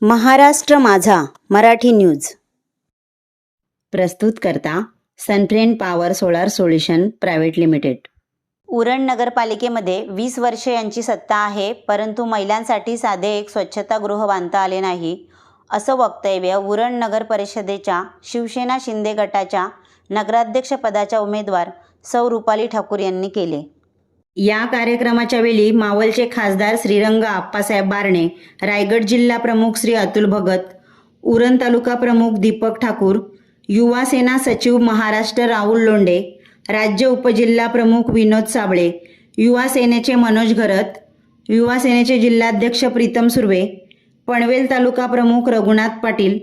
महाराष्ट्र माझा मराठी न्यूज प्रस्तुत करता Sunfriend power solar solution private limited. Uran नगरपालिकेमध्ये 20 वर्षे यांची सत्ता आहे, परंतु महिलांसाठी साधे एक स्वच्छतागृह बांधता आले नाही, असं वक्तव्य उरण नगर परिषदेच्या शिवसेना शिंदे गटाच्या नगराध्यक्षपदाच्या उमेदवार सौ रुपाली ठाकूर यांनी केले। या कार्यक्रमाच्या वेळी मावळचे खासदार श्रीरंग आप्पासाहेब बारणे, रायगड जिल्हा प्रमुख श्री अतुल भगत, उरण तालुका प्रमुख दीपक ठाकूर, युवा सेना सचिव महाराष्ट्र राहुल लोंढे, राज्य उपजिल्हा प्रमुख विनोद साबळे, युवा सेनेचे मनोज घरत, युवा सेनेचे जिल्हाध्यक्ष प्रीतम सुर्वे, पनवेल तालुका प्रमुख रघुनाथ पाटील,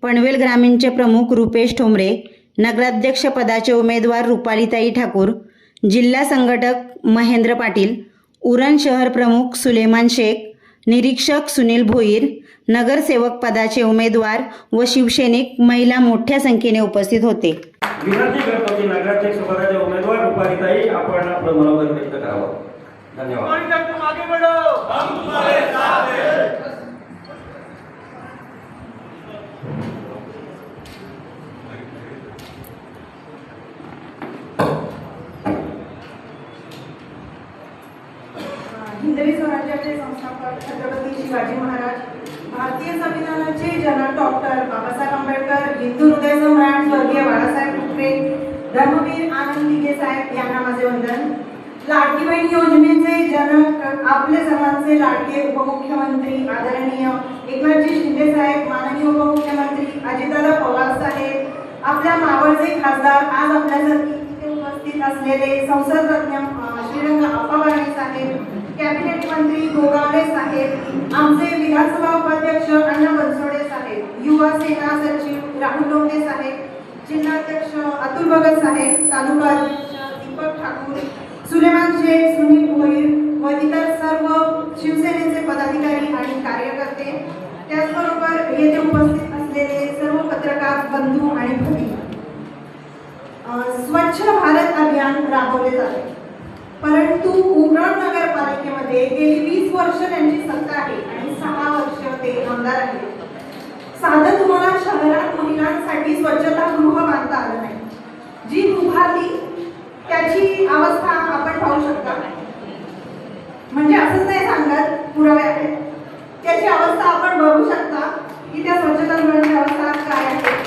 पनवेल ग्रामीणचे प्रमुख रुपेश ठोंबरे, नगराध्यक्ष पदाचे उमेदवार रुपालीताई ठाकूर, जिल्हा संघटक महेंद्र पाटील, उरण शहर प्रमुख सुलेमान शेख, निरीक्षक सुनील भोईर, नगरसेवक पदाचे उमेदवार व शिवसैनिक महिला मोठ्या संख्येने उपस्थित होते। विनंती करतो की नगराध्यक्ष पदाचे उमेदवार रुपालीताई आपण आपलं मनोगत व्यक्त करावं। धन्यवाद। तुम आगे बढ़ो, हम तुम्हारे साथ हैं। हिंदवी स्वराज्याचे संस्थापक छत्रपती शिवाजी महाराज, भारतीय संविधानाचे जनक डॉक्टर बाबासाहेब आंबेडकर, हिंदू हृदय सम्राट स्वर्गीय बाळासाहेब ठाकरे, धर्मवीर आनंद दिघे साहेब यांना माझे वंदन। लाडकी बहीण योजनेचे जनक, आपले सर्वांचे लाडके उपमुख्यमंत्री आदरणीय एकनाथजी शिंदे साहेब, माननीय उपमुख्यमंत्री अजितदादा पवार साहेब, आपल्या मावळचे खासदार, आज आपल्यासाठी इथे उपस्थित असलेले संसद रत्न श्रीरंग आप्पा बारणे साहेब, कॅबिनेट मंत्री गोगावले साहेब, आमचे विधानसभा उपाध्यक्ष अण्णा बनसोडे साहेब, युवा सेना सचिव राहुल लोंढे साहेब, जिल्हाध्यक्ष अतुल भगत साहेब, तालुका अध्यक्ष दीपक ठाकूर, सुलेमान शेख, सुनील भोईर व इतर सर्व शिवसेनेचे पदाधिकारी आणि कार्यकर्ते, त्याचबरोबर येथे उपस्थित असलेले सर्व पत्रकार बंधू आणि भगिनी, स्वच्छ भारत अभियान राबवले जाते, परंतु उरण नगरपालिकेमध्ये गेली 20 वर्ष त्यांची सत्ता आहे आणि 6 वर्ष ते आमदार आहेत। साधं तुम्हाला शहरात महिलांसाठी स्वच्छतागृह बांधता आलं नाही, जी उभारली त्याची अवस्था आपण पाहू शकता, म्हणजे असंच नाही सांगत, पुरावे आहेत, त्याची अवस्था आपण बघू शकता की त्या स्वच्छतागृहाची अवस्था काय आहे।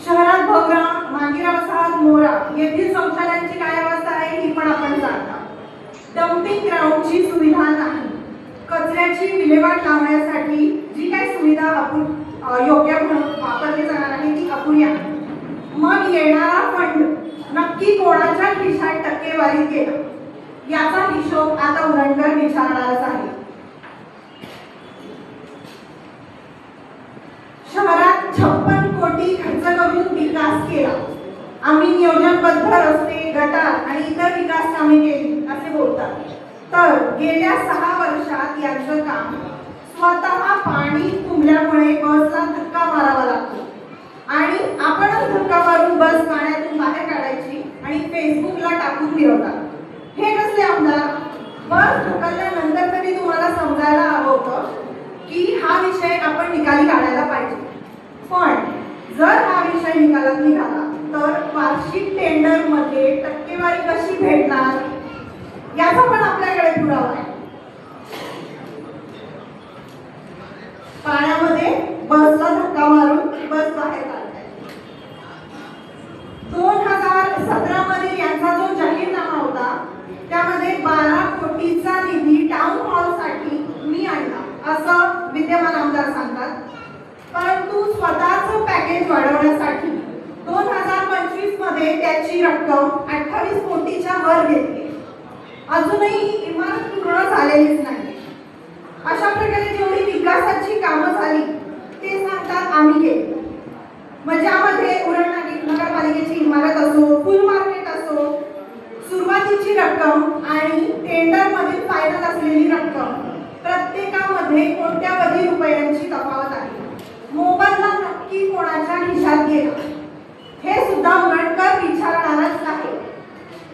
शहरात भोगरा, मांगिरा वसाहत, मोरा येथील शौचालयांची काय अवस्था आहे ही पण आपण जाणता। डम्पिंग ग्राउंडची सुविधा नाही, कचऱ्याची विल्हेवाट लावण्यासाठी जी काही सुविधा योग्य म्हणून वापरली जाणार आहे ती अपुरी आहे। मग येणारा फंड नक्की कोणाच्या खिशात टक्केवारी गेला याचा हिशोब आता उरणकर विचारणारच आहे। शहरात 56 कोटी खर्च करून विकास केला, आम्ही नियोजनबद्ध रस्ते, गटार आणि इतर विकास कामे केली असे बोलतात, तर गेल्या 6 वर्षात यांचं काम स्वतः पाणी तुंबल्यामुळे बसला धक्का मारावा लागतो आणि आपणच धक्का मारून बस पाण्यातून बाहेर काढायची आणि फेसबुकला टाकून फिरवतात। हे कसले आमदार? बस ढकलल्यानंतर तरी तुम्हाला समजायला हवं होतं की हा विषय आपण निकाली काढायला पाहिजे, पण जर हा विषय निकालात निघाला तर वार्षिक टेंडर मध्ये टक्केवारी कशी भेटणार याचा पण आपल्याकडे पुरावा आहे। पाण्यामध्ये बसला धक्का मारून बस बाहेर काढताय। 2017 मध्ये यांचा जो जाहीरनामा होता त्यामध्ये 12 कोटीचा निधी टाउन हॉल साठी मी आणला असं विद्यमान आमदार सांगतात, परंतु स्वतःच पॅकेज वाढवण्यासाठी 2025 मध्ये त्याची रक्कम 28 कोटीच्या वर घेतली, अजूनही इमारत पूर्ण झालेलीच नाही। अशा प्रकारे जेवढी विकासाची कामं झाली ते सांगतात आम्ही केली, म्हणजे यामध्ये उरण नगरपालिकेची इमारत असो, फुल मार्केट असो, सुरुवातीची रक्कम आणि टेंडर मध्ये फायनल असलेली रक्कम प्रत्येकामध्ये कोट्यावधी रुपयांची तफावत आहे। मोबाईलला नक्की कोणाच्या खिशात गेला हे सुद्धा उरणकर विचारणारच आहे।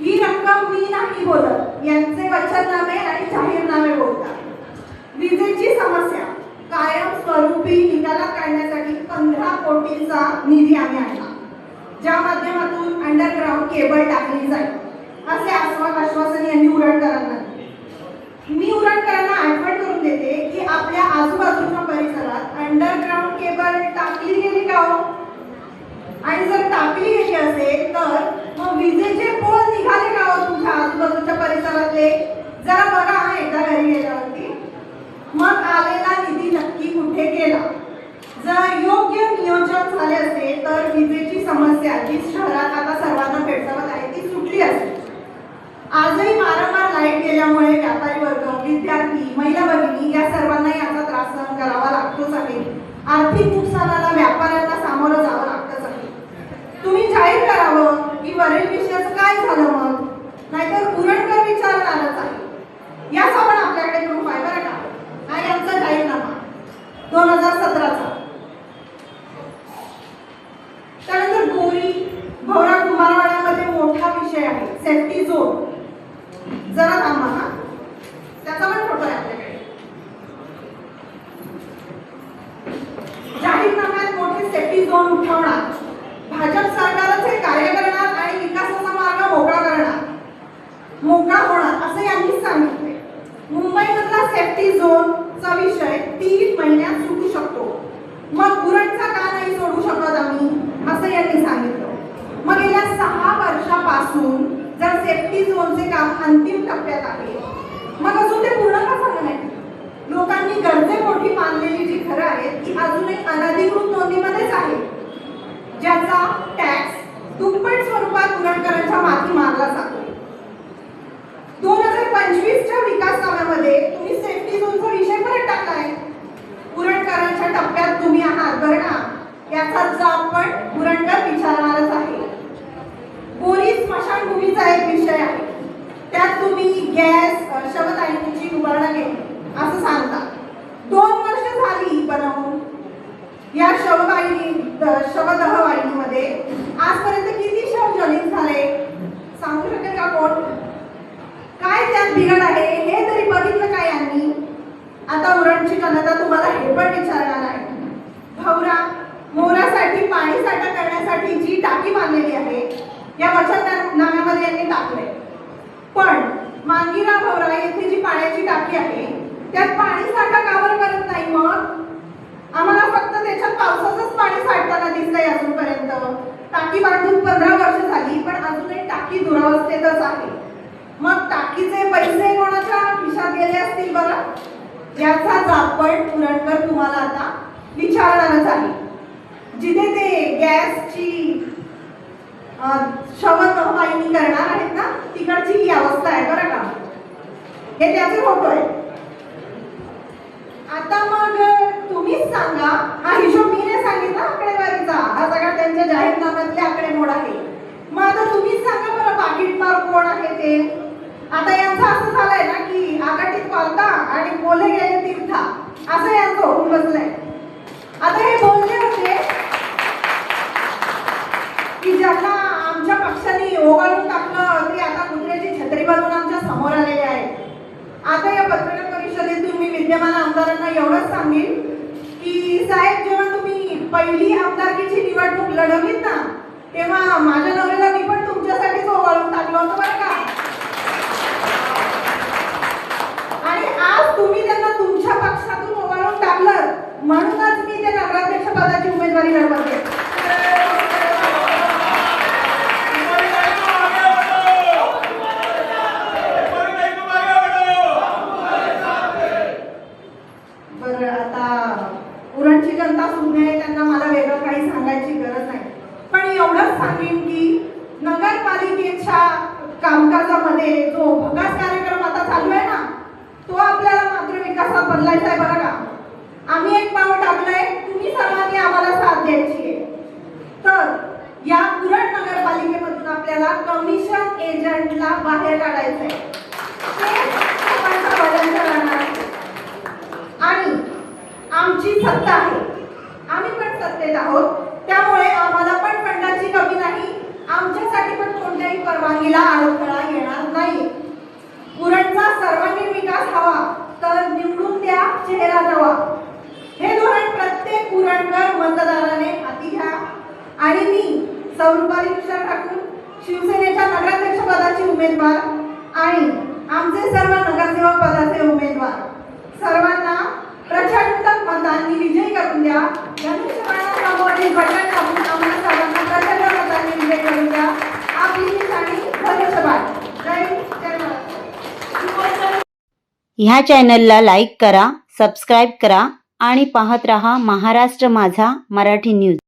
ही रक्कम मी नाही बोलत, यांचे वचननामे आणि जाहीरनामे बोलतात। विजेची समस्या कायमस्वरूपी निकालात काढण्यासाठी 15 कोटींचा निधी आम्ही आणला, ज्या माध्यमातून अंडरग्राउंड केबल टाकली जाईल असे आश्वासन यांनी उरणकरांना दिले। मी उरणकरांना आठवण करून देते की आपल्या आजूबाजूच्या परिसरात अंडरग्राउंड केबल टाकली गेली का हो? आणि जर टाकली गेली असेल तर मग विजेचे पोल निघाले का हो तुमच्या आजूबाजूच्या परिसरातले? जरा बघा हा एकदा घरी गेल्यावरती। मग आलेला निधी नक्की कुठे गेला? जर योग्य नियोजन झाले असेल तर विजेची समस्या जी शहरात आता सर्वांना भेडसावत आहे ती सुटली असेल। आजही वारंवार लाईट गेल्यामुळे व्यापारी वर्ग, विद्यार्थी, महिला भगिनी या सर्वांना याचा त्रास सहन करावा लागतोच आहे। आर्थिक नुकसानाला व्यापाऱ्यांना सामोरं जावं लागतंच आहे। तुम्ही जाहीर करावं की वरील विषयाचं काय झालं मग, नाहीतर उरणकर विचारणारच आहे। याचा पण आपल्याकडे प्रूफ आहे बरं का। हा यांचा जाहीरनामा 2017चा। त्यानंतर गोरी भवरा कुमारवाड्यामध्ये मोठा विषय आहे सेफ्टी झोन। जरा थांबा हा, त्याचा पण फोटो आहे आपल्याकडे। जाहीरनाम्यात मोठे सेफ्टी झोन उठवणार, भाजप सरकारच हे कार्य करणार आणि विकासाचा मार्ग मोकळा होणार असं यांनी सांगितले। मुंबईमधला सेफ्टी झोनचा विषय 3 महिन्यात सुटू शकतो, मग उरणचा का नाही सोडू शकत आम्ही असं यांनी सांगितलं। मग गेल्या 6 वर्षापासून जर सेफ्टी झोनचे काम अंतिम टप्प्यात आहे, मग अजून ते पूर्ण का झालं नाही? लोकांनी गरजेपोटी मानलेली जी घरं आहेत ती अजूनही अनधिकृत नोंदीमध्येच आहे, ज्याचा टॅक्स दुप्पट स्वरूपात उरणकरांच्या माथी मारला जातो। 2025च्या विकास कामामध्ये तुम्ही सेफ्टी झोनचा विषय परत टाकलाय। उरणकरांच्या टप्प्यात तुम्ही आहात बरं का, याचा जाब पण उरणकर विचारणारच आहे। बोरी स्मशानभूमीचा एक विषय आहे, त्यात तुम्ही गॅस शवदाहिनीची उभारणा केली असं सांगता। 2 वर्ष झाली बनवून या शवदह वाहिनीमध्ये आजपर्यंत किती शव ज्वलित झाले सांगू शकेल का कोण? काय त्यात बिघड आहे हे तरी बघितलं का यांनी? आता उरणची जनता तुम्हाला हे पण विचारणार आहे। भवरा मोरासाठी पाणी साठा करण्यासाठी जी टाकी बांधलेली आहे या वचननाम्यामध्ये यांनी टाकले, पण मांगिरा भवरा येथे जी पाण्याची टाकी आहे त्यात पाणी साठा का बरं करत नाही? मग आम्हाला फक्त त्याच्यात पावसाचंच पाणी साठताना दिसतंय अजूनपर्यंत। टाकी बांधून 15 वर्ष झाली पण अजूनही टाकी दुरावस्थेतच आहे। मग टाकीचे पैसे कोणाच्या खिशात गेले असतील बरं? याचा जाब पण उरणकर तुम्हाला आता विचारणारच आहे। जिथे ते गॅसची शवदह वाहिनी करणार आहेत ना तिकडची ही अवस्था आहे बरं का। हे त्याचे फोटो आहे। आता मग तुम्हीच सांगा, हा हिशोब मी नाही सांगितला आकडेवारीचा, हा सगळा त्यांच्या जाहीरनाम्यातले आकडेमोड आहे। मग आता तुम्हीच सांगा बरं पाकिटमार कोण आहे ते? आता यांचं असं झालंय ना की आगाटीत वालता आणि बोले गेले तीर्था असं यांचं होऊन बसलंय। आता हे बोलले होते की ज्यांना आमच्या पक्षाने ओवाळून टाकलं ते आता कुत्र्याची छत्री बांधून आमच्या समोर आलेले आहेत। आता या पत्रकार परिषदेतून मी विद्यमान आमदारांना एवढंच सांगेन की साहेब, जेव्हा तुम्ही पहिली आमदारकीची निवडणूक लढवलीत ना तेव्हा माझ्या नवऱ्याला मी पण तुमच्यासाठीच ओवाळून टाकलं होतं बरं का। आणि आज तुम्ही त्यांना तुमच्या पक्षातून ओवाळून टाकलं म्हणूनच मी त्या नगराध्यक्ष पदाची उमेदवारी लढवते। बरं, आता उरणची जनता सुज्ञ त्यांना मला वेगळं काही सांगायची गरज नाही, पण एवढंच सांगेन की नगरपालिकेच्या कामकाजामध्ये जो भगास कार्यक्रम आता चालू आहे ना तो आपल्याला मात्र विकासात बदलायचा आहे बरं का। आम्ही एक पाऊल टाकलंय, तुम्ही सर्वांनी आम्हाला साथ द्यायची आहे। तर या उरण नगरपालिकेमधून आपल्याला कमिशन एजंटला बाहेर काढायचं आहे, आणि आमची सत्ता आहे, आम्ही पण सत्तेत आहोत, त्यामुळे आम्हाला पण फंडाची कमी नाही, आमच्यासाठी पण कोणत्याही परवानगीला अडथळा येणार नाही। आणि मी सौ रुपाली कृष्ण ठाकूर शिवसेनेच्या नगराध्यक्ष पदाची उमेदवार आणि आमचे सर्व नगरसेवक पदाचे उमेदवार सर्वांना प्रचंड मतांनी विजयी करून द्या. धनुष्यबाणासमोरील बटन दाबून आम्हाला सर्वांना प्रचंड मतांनी विजयी करून द्या. आपली निशाणी धनुष्यबाण. जय हिंद, जय महाराष्ट्र. ह्या चॅनलला लाईक करा, सबस्क्राईब करा आणि पाहत रहा महाराष्ट्र माझा मराठी न्यूज.